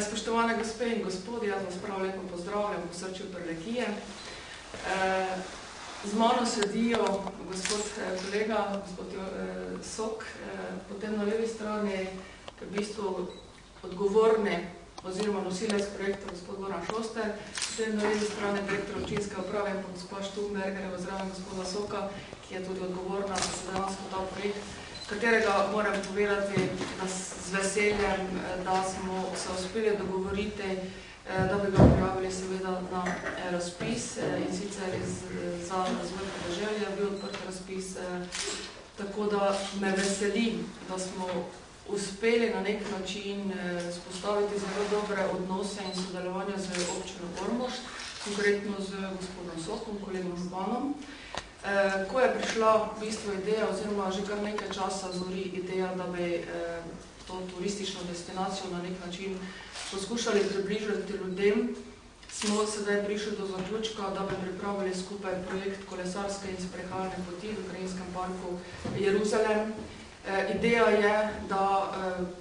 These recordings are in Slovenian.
Spoštovane gospe in gospodi, jaz vas prav lepo pozdravljam v srčju Prlekije. Z mano sedijo gospod kolega, gospod Sok, potem na levi strani v bistvu odgovorni oziroma nosilec projekta gospod Goran Šoster, potem na levi strani direktor občinske uprave in gospod Štumbergerjeva zraven gospoda Soka, ki je tudi odgovorna za dejansko ta projekt, katerega moram povedati z veseljem, da smo se uspeli dogovoriti, da bi ga prijavili seveda na razpis in sicer za razvoj podeželja, bil odprt razpis, tako da me veseli, da smo uspeli na nek način spostaviti zelo dobre odnose in sodelovanje z občino Ormož, konkretno z gospodom Sokom, kolegom županom. Ko je prišla v bistvu ideja, oziroma že kar nekaj časa zori ideja, da bi to turistično destinacijo na nek način poskušali približati ljudem, smo sedaj prišli do zaključka, da bi pripravili skupaj projekt kolesarske in sprehajalne poti v Krajinskem parku Jeruzalem. Ideja je, da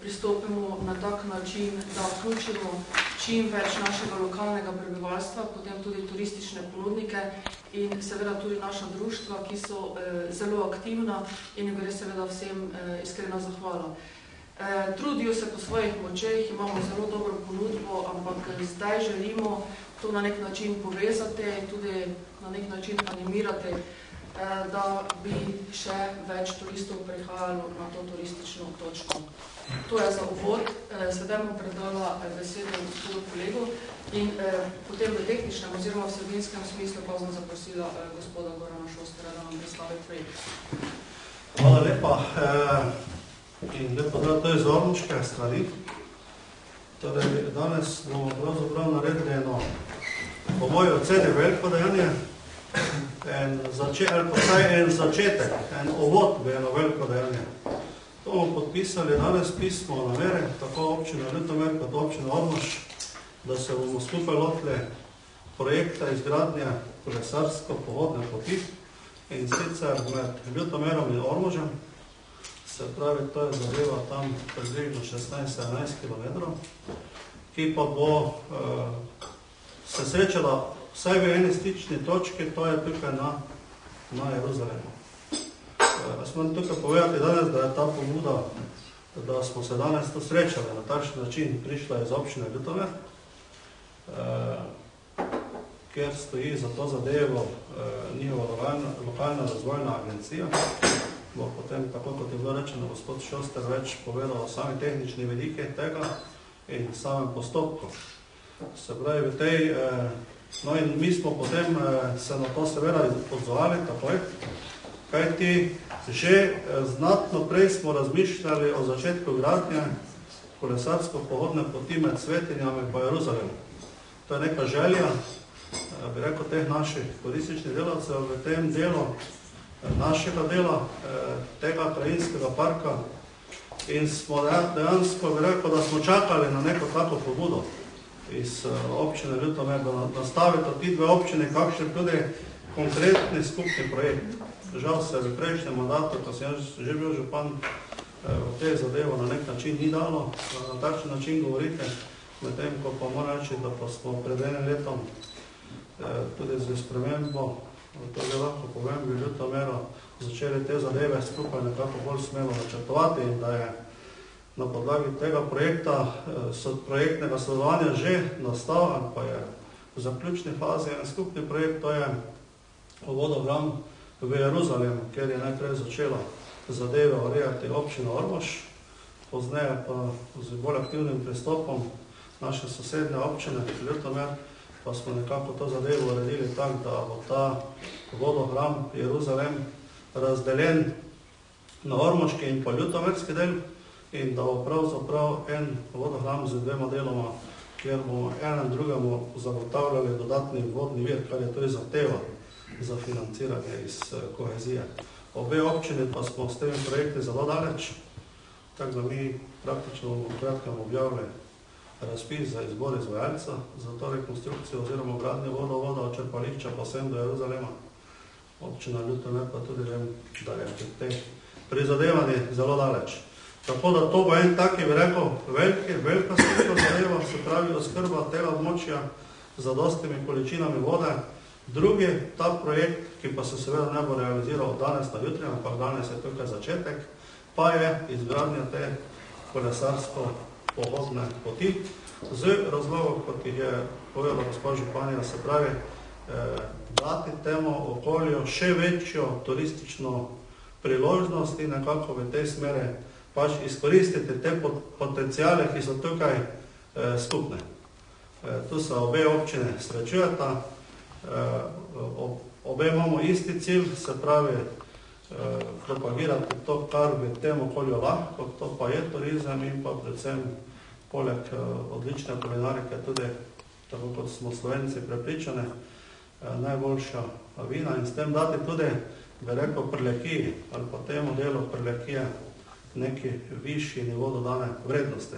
pristopimo na tak način, da vključimo čim več našega lokalnega prebivalstva, potem tudi turistične ponudnike in seveda tudi naša društva, ki so zelo aktivna in gre seveda vsem iskrena zahvala. Trudijo se po svojih močeh, imamo zelo dobro ponudbo, ampak zdaj želimo to na nek način povezati, tudi na nek način animirati, da bi še več turistov prihajalo na to turistično točko. To je za uvod, sedaj mu predala besedo gospodu kolegu in potem v tehničnem oziroma vsebinskem smislu pa sem zaprosila gospoda Gorana Šostera, da nam predstavi projekt. Hvala lepa in lepo da to je z ormoške stvari. Torej, danes bomo pravzaprav naredili eno, po moji oceni, veliko dejanje, ali pa vsaj en začetek, en uvod v eno veliko dejanje. To bomo podpisali danes pismo o namere, tako občina Ljutomer kot občina Ormož, da se bomo skupaj lotili projekta izgradnje kolesarsko-pohodne poti in sicer med Ljutomerom in Ormožem, se pravi, to je zadeva tam približno 16-17 km, ki pa bo se srečala vsaj v eni stični točki, to je tukaj na Jeruzalemu. Jaz moram tukaj povedati danes, da je ta pobuda, da smo se danes tu srečali na takšen način, prišla iz občine Ljutomer, kjer stoji za to zadevo njihova lokalna razvojna agencija. Bo potem, tako kot je bilo rečeno, gospod Šoster več povedal o sami tehnični veliki tega in samem postopku. Se pravi, v tej no in mi smo potem se na to seveda odzvali takoj, kajti že znatno prej smo razmišljali o začetku gradnje kolesarsko-pohodne poti med Svetinjami in Jeruzalemu. To je neka želja, bi rekel, teh naših turističnih delavcev v tem delu našega dela, tega krajinskega parka in smo dejansko, bi rekel, da smo čakali na neko tako pobudo iz občine Ljutomer, da nastavite ti dve občine kakšen tudi konkretni skupni projekt. Žal se v prejšnjem mandatu, ko sem že bil župan, v tej zadevo na nek način ni dalo, na takšen način govorite, medtem ko pa moram reči, da pa smo pred enim letom tudi z spremembo, to je lahko povem, v Ljutomeru začeli te zadeve skupaj nekako bolj smelo načrtovati in da je na podlagi tega projekta, projektnega sodelovanja že nastal, ali pa je v zaključni fazi en skupni projekt, to je vodogram v Jeruzalemu, kjer je najprej začela zadeve urejati občina Ormož, pozneje pa z bolj aktivnim pristopom naše sosednje občine Ljutomer, pa smo nekako to zadevo uredili tako, da bo ta vodogram Jeruzalem razdeljen na ormoški in pa ljutomerski del in da bo pravzaprav en vodogram z dvema deloma, kjer bomo enem drugemu zagotavljali dodatni vodni vir, kar je tudi zahteva za financiranje iz kohezije. Obe občini pa smo s temi projekti zelo daleč, tako da mi praktično bomo kratkem objavili razpis za izbor izvajalca za to rekonstrukcijo oziroma gradnje vodovoda od črpališča pa vsem do Jeruzalema. Občina Ljutomer pa tudi vem, da je pri teh prizadevanjih zelo daleč. Tako da to bo en taki, bi rekel, velika skupna zadeva, se pravi oskrba tega območja z zadostnimi količinami vode. Drugi, ta projekt, ki pa se seveda ne bo realiziral od danes na jutri, ampak danes je tukaj začetek, pa je izgradnja te kolesarsko-pohodne poti z razlogom, kot je povedala gospod županja, se pravi, dati temu okolju še večjo turistično priložnost in nekako v tej smeri pač izkoristiti te potencijale, ki so tukaj skupne. Tu se obe občine srečujeta, obe imamo isti cilj, se pravi propagirati to, kar v tem okolju lahko, to pa je turizem in pa predvsem poleg odlične kulinarike tudi, tako kot smo Slovenci prepričani, najboljša vina in s tem dati tudi, bi rekel, Prlekiji ali pa temu delu Prlekije neki višji nivo dodane vrednosti.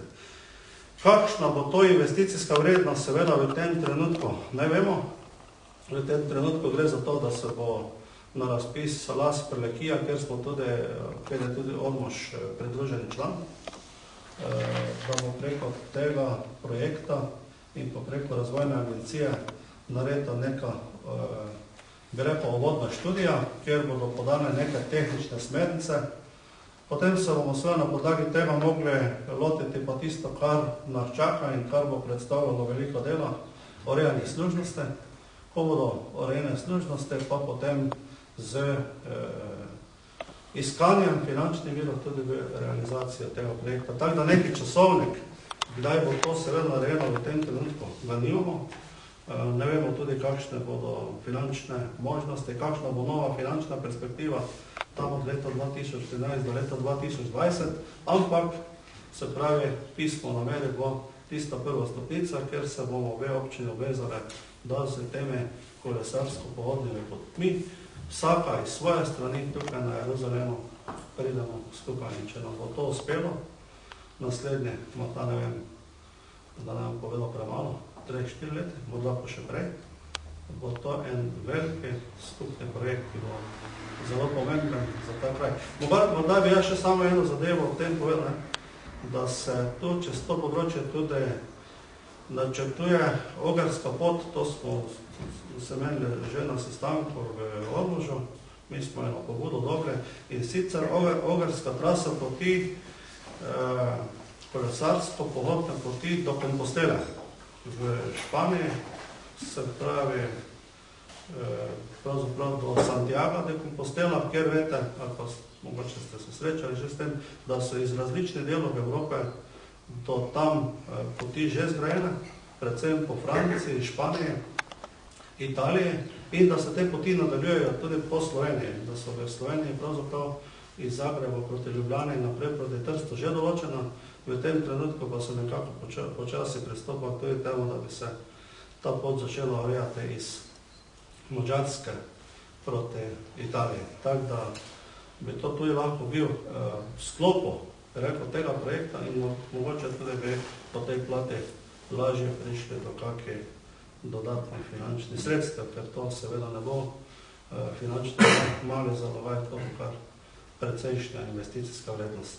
Kakšna bo to investicijska vrednost, seveda v tem trenutku ne vemo. V tem trenutku gre za to, da se bo na razpis Las Prlekija, kjer je tudi Ormož pridruženi član, da bo preko tega projekta in pa preko razvojne agencije naredila neka, bi rekel, uvodna študija, kjer bodo podane neke tehnične smernice. Potem se bomo sve na podlagi tega mogli lotiti pa tisto, kar nas čaka in kar bo predstavljalo veliko dela, urejenih služnosti. Ko bodo urejene služnosti, pa potem z iskanjem finančnih virov tudi v realizacijo tega projekta. Tako da neki časovnik, kdaj bo to seveda narejeno v tem trenutku, ga nimamo. Ne vemo tudi, kakšne bodo finančne možnosti, kakšna bo nova finančna perspektiva tam od leta 2013 do leta 2020, ampak se pravi, pismo namere bo tista prva stopnica, ker se bomo obe občine obvezale, da z temi kolesarsko-pohodnimi potmi vsaka iz svoje strani tukaj na Jeruzalemu pridemo skupaj. In če nam bo to uspelo, naslednje, morda ne vem, da nam povedal premalo, 3-4 leti, morda pa še prej, bo to en veliki skupni projekt, ki bo zelo pomemben za ta kraj. Morda bi jaz še samo eno zadevo v tem povedal, da se tu čez to področje tudi načrtuje Ogrska pot, to smo se menili že na sestanku v Ormožu, mi smo eno pobudo dobili, in sicer Ogrska trasa poti, kolesarsko-pohodne poti do Compostele v Španiji, se pravi pravzaprav do Santiago de Compostela, kjer vete, ali pa mogoče ste se srečali že s tem, da so iz različnih delov Evrope do tam poti že zgrajene, predvsem po Franciji, Španiji, Italiji, in da se te poti nadaljujejo tudi po Sloveniji, da so v Sloveniji pravzaprav iz Zagreba proti Ljubljani in naprej proti Trstu že določena, v tem trenutku pa se nekako počasi pristopa tudi temu, da bi se ta pot začela urejati iz Madžarske proti Italiji. Tako da bi to tudi lahko bil v sklopu tega projekta in mogoče tudi bi po tej plati lažje prišli do kakih dodatnih finančnih sredstev, ker to seveda ne bo finančno mali zalovaj, to kar precejšnja investicijska vrednost.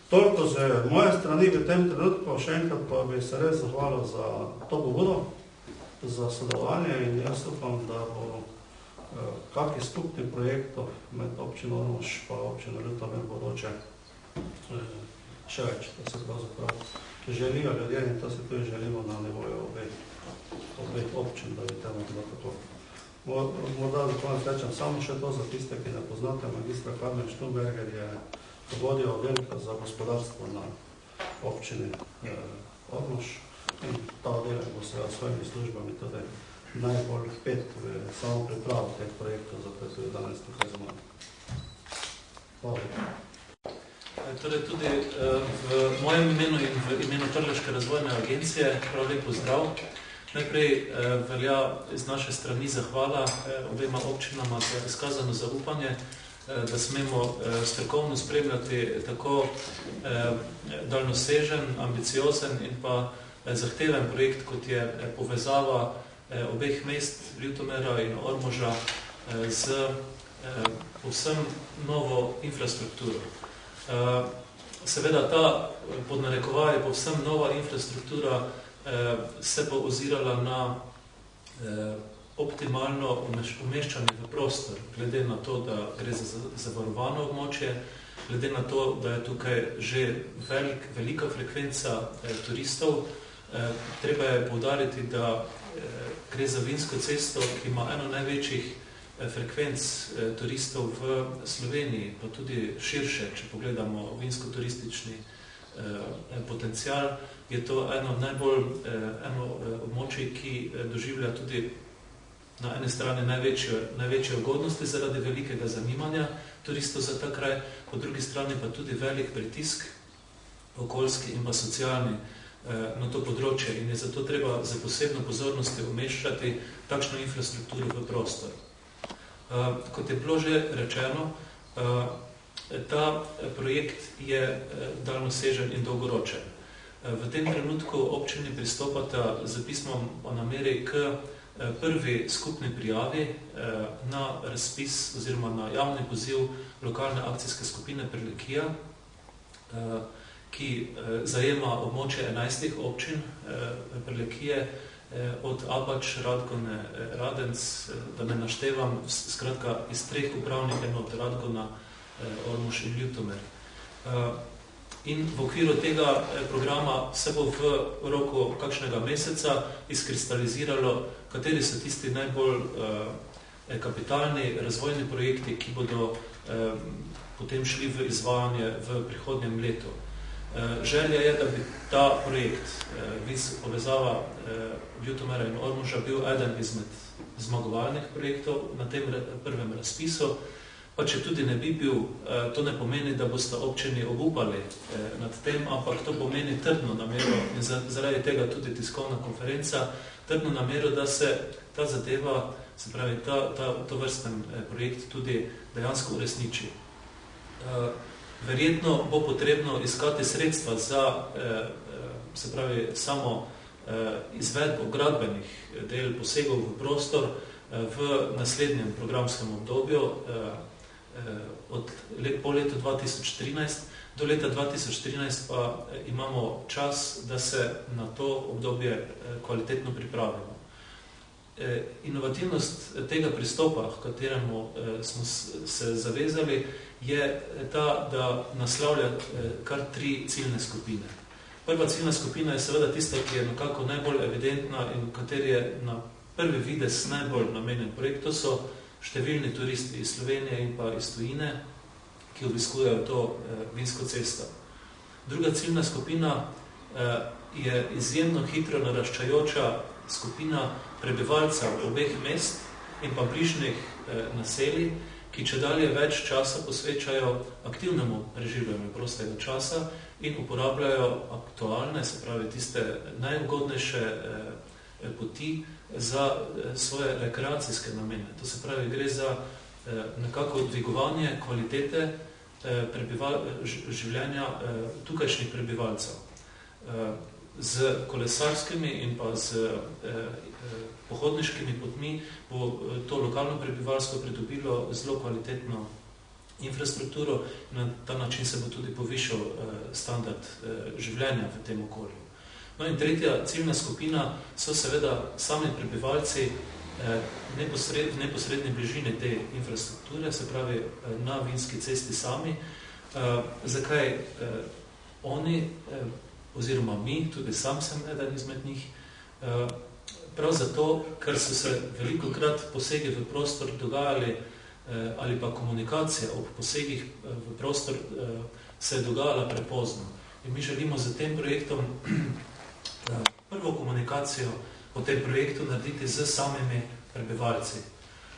Toliko z moje strani v tem trenutku, še enkrat pa bi se res zahvalil za to pobudo, za sodelovanje in jaz upam, da bo kakih skupnih projektov med občino Ormož pa občino Ljutomer bodoče še več, da se pravzaprav želijo ljudje in to se tudi želimo na nivoju obeh občin, da bi temu bilo tako. Morda za konec rečem samo še to za tiste, ki ne poznate, magistra Karmen Štumberger je vodja oddelka za gospodarstvo na občini Ormož in ta oddelek bo seveda s svojimi službami tudi najbolj vpet v samo pripravo teh projektov, zato je tudi danes tukaj za mano. Hvala. Torej tudi v mojem imenu in v imenu Trleške razvojne agencije prav lep pozdrav. Najprej velja iz naše strani zahvala obema občinama za izkazano zaupanje, da smemo strokovno spremljati tako daljnosežen, ambiciozen in pa zahteven projekt, kot je povezava obeh mest Ljutomera in Ormoža z povsem novo infrastrukturo. Seveda ta podnarekovaje povsem nova infrastruktura se bo ozirala na optimalno umeščanje v prostor, glede na to, da gre za zavarovano območje, glede na to, da je tukaj že velika frekvenca turistov. Treba je poudariti, da gre za Vinsko cesto, ki ima eno največjih frekvenc turistov v Sloveniji, pa tudi širše, če pogledamo vinsko-turistični potencial, je to eno območje, ki doživlja tudi na ene strani največje ugodnosti zaradi velikega zanimanja turistov za ta kraj, po drugi strani pa tudi velik pritisk okoljski in pa socialni na to področje in je zato treba za posebno pozornosti umeščati takšno infrastrukturo v prostor. Kot je bilo že rečeno, ta projekt je daljnosežen in dolgoročen. V tem trenutku občini pristopata z pismom o nameri k prvi skupni prijavi na razpis oziroma na javni poziv lokalne akcijske skupine Prlekija, ki zajema območje 11 občin Prlekije, od Apač, Radgone, Radenc, da ne naštevam, skratka iz 3 upravnih enot, Radgona, Ormož in Ljutomer. In v okviru tega programa se bo v roku kakšnega meseca izkristaliziralo, kateri so tisti najbolj kapitalni razvojni projekti, ki bodo potem šli v izvajanje v prihodnjem letu. Želja je, da bi ta projekt, povezava Ljutomera in Ormoža, bil eden izmed zmagovalnih projektov na tem prvem razpisu. Pa če tudi ne bi bil, to ne pomeni, da boste občini obupali nad tem, ampak to pomeni trdno namero in zaradi tega tudi tiskovna konferenca, trdno namero, da se ta zadeva, se pravi, to vrsten projekt tudi dejansko uresniči. Verjetno bo potrebno iskati sredstva za, se pravi, samo izvedbo gradbenih del posegov v prostor v naslednjem programskem obdobju po letu 2013. Do leta 2013 pa imamo čas, da se na to obdobje kvalitetno pripravimo. Inovativnost tega pristopa, v kateremu smo se zavezali, je ta, da naslavlja kar 3 ciljne skupine. Prva ciljna skupina je seveda tista, ki je nekako najbolj evidentna in v kateri je na prvi videz najbolj namenjen projekt. To so številni turisti iz Slovenije in pa iz tujine, ki obiskujejo to Vinsko cesto. Druga ciljna skupina je izjemno hitro naraščajoča skupina prebivalcev obeh mest in pa bližnjih naselij, ki čedalje več časa posvečajo aktivnemu preživljanju prostega časa in uporabljajo aktualne, se pravi tiste najugodnejše poti za svoje rekreacijske namene. To se pravi, gre za nekako dvigovanje kvalitete življenja tukajšnjih prebivalcev. Z kolesarskimi in pa z pohodniškimi potmi bo to lokalno prebivalstvo pridobilo zelo kvalitetno infrastrukturo in na ta način se bo tudi povišal standard življenja v tem okolju. No in tretja ciljna skupina so seveda sami prebivalci v neposredni bližini te infrastrukture, se pravi na Vinski cesti sami. Zakaj oni, oziroma mi, tudi sam sem eden izmed njih, prav zato, ker so se velikokrat posegi v prostor dogajali ali pa komunikacija ob posegih v prostor se je dogajala prepozno. In mi želimo z tem projektom prvo komunikacijo o tem projektu narediti z samimi prebivalci.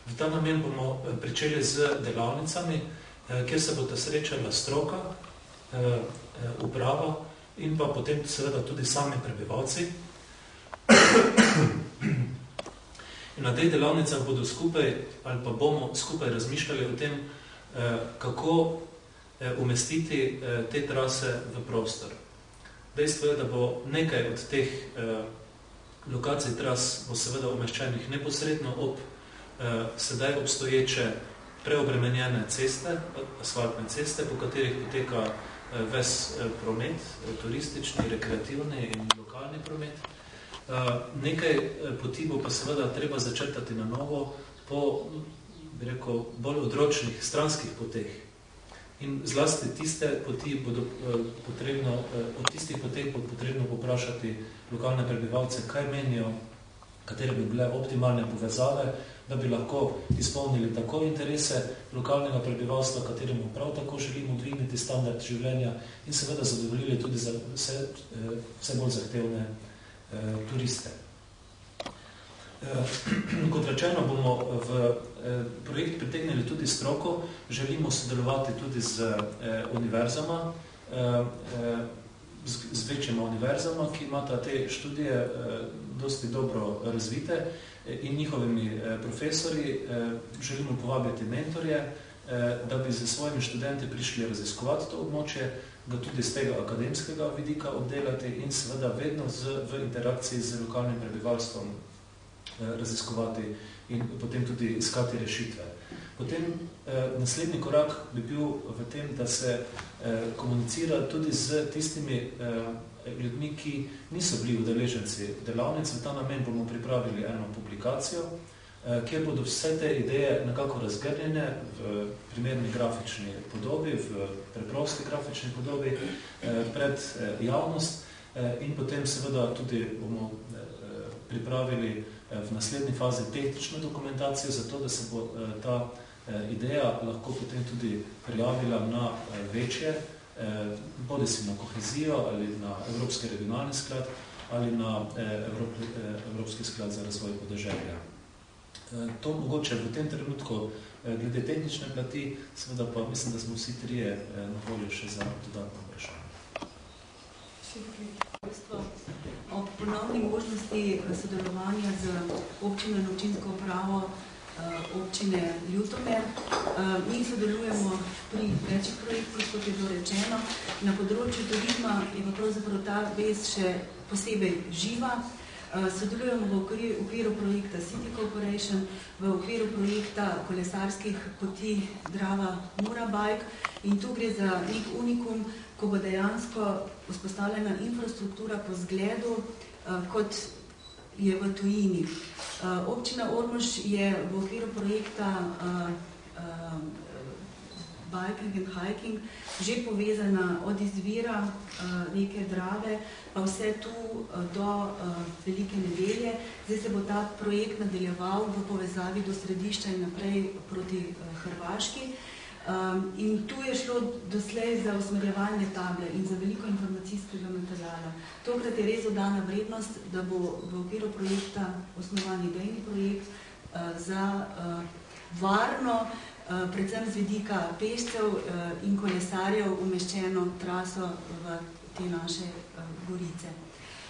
V ta namen bomo pričeli z delavnicami, kjer se bodo srečala stroka, uprava in pa potem seveda tudi sami prebivalci. In na teh delavnicah bodo skupaj ali pa bomo skupaj razmišljali o tem, kako umestiti te trase v prostor. Dejstvo je, da bo nekaj od teh lokacij tras bo seveda umeščenih neposredno ob sedaj obstoječe preobremenjene ceste, asfaltne ceste, po katerih poteka ves promet, turistični, rekreativni in lokalni promet. Nekaj poti bo pa seveda treba začrtati na novo po, bi rekel, bolj odročnih stranskih poteh. In zlasti tiste poti bodo potrebno, od tistih poteh bo potrebno poprašati lokalne prebivalce, kaj menijo, katere bi bile optimalne povezave, da bi lahko izpolnili tako interese lokalnega prebivalstva, kateremu prav tako želimo dvigniti standard življenja in seveda zadovoljili tudi za vse bolj zahtevne turiste. Kot rečeno, bomo v projekt pritegnili tudi stroko, želimo sodelovati tudi z univerzama, z večjima univerzama, ki imata te študije dosti dobro razvite in njihovimi profesori želimo povabiti mentorje, da bi z svojimi študenti prišli raziskovati to območje, ga tudi z tega akademskega vidika obdelati in seveda vedno v interakciji z lokalnim prebivalstvom raziskovati in potem tudi iskati rešitve. Potem naslednji korak bi bil v tem, da se komunicira tudi z tistimi ljudmi, ki niso bili udeleženci delavnic. V ta namen bomo pripravili eno publikacijo, kjer bodo vse te ideje nekako razgrnjene v primerni grafični podobi, v preprosti grafični podobi pred javnost in potem seveda tudi bomo pripravili v naslednji fazi tehnično dokumentacijo, zato da se bo ta ideja lahko potem tudi prijavila na večje, bodisi na kohezijo ali na Evropski regionalni sklad ali na Evropski sklad za razvoj podeželja. To mogoče v tem trenutku glede tehnične plati, seveda pa mislim, da smo vsi trije na voljo še za dodatno vprašanje. O ponovni možnosti sodelovanja z občino in občinsko upravo občine Ljutomer. Mi sodelujemo pri večjih projektih, kot je bilo rečeno. Na področju turizma je pa pravzaprav ta vez še posebej živa. Sodelujemo v okviru projekta City Corporation, v okviru projekta kolesarskih poti Drava-Mura Bike in tu gre za nek unikum, ko bo dejansko vzpostavljena infrastruktura po zgledu, kot je v tujini. Občina Ormož je v okviru projekta Biking and Hiking že povezana od izvira reke Drave, pa vse tu do Velike nedelje. Zdaj se bo ta projekt nadaljeval v povezavi do središča in naprej proti Hrvaški. In tu je šlo doslej za usmerjevalne table in za veliko informacijskega materijala. Tokrat je res dodana vrednost, da bo v okviru projekta osnovan idejni projekt za varno, predvsem z vidika pešcev in kolesarjev umeščeno traso v te naše gorice.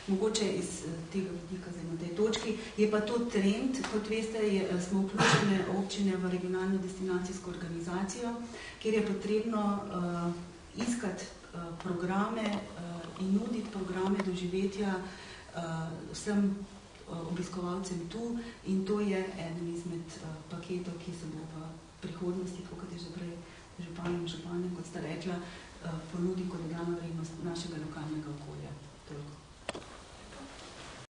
Mogoče iz tega vidika zdaj na tej točki. Je pa to trend, kot veste, smo vključene občine v regionalno destinacijsko organizacijo, kjer je potrebno iskati programe in nuditi programe doživetja vsem obiskovalcem tu in to je eden izmed paketov, ki se bo v prihodnosti, kot je že prej županom, kot sta rekla, ponudi kot dodana vrednost našega lokalnega okolja. Toliko.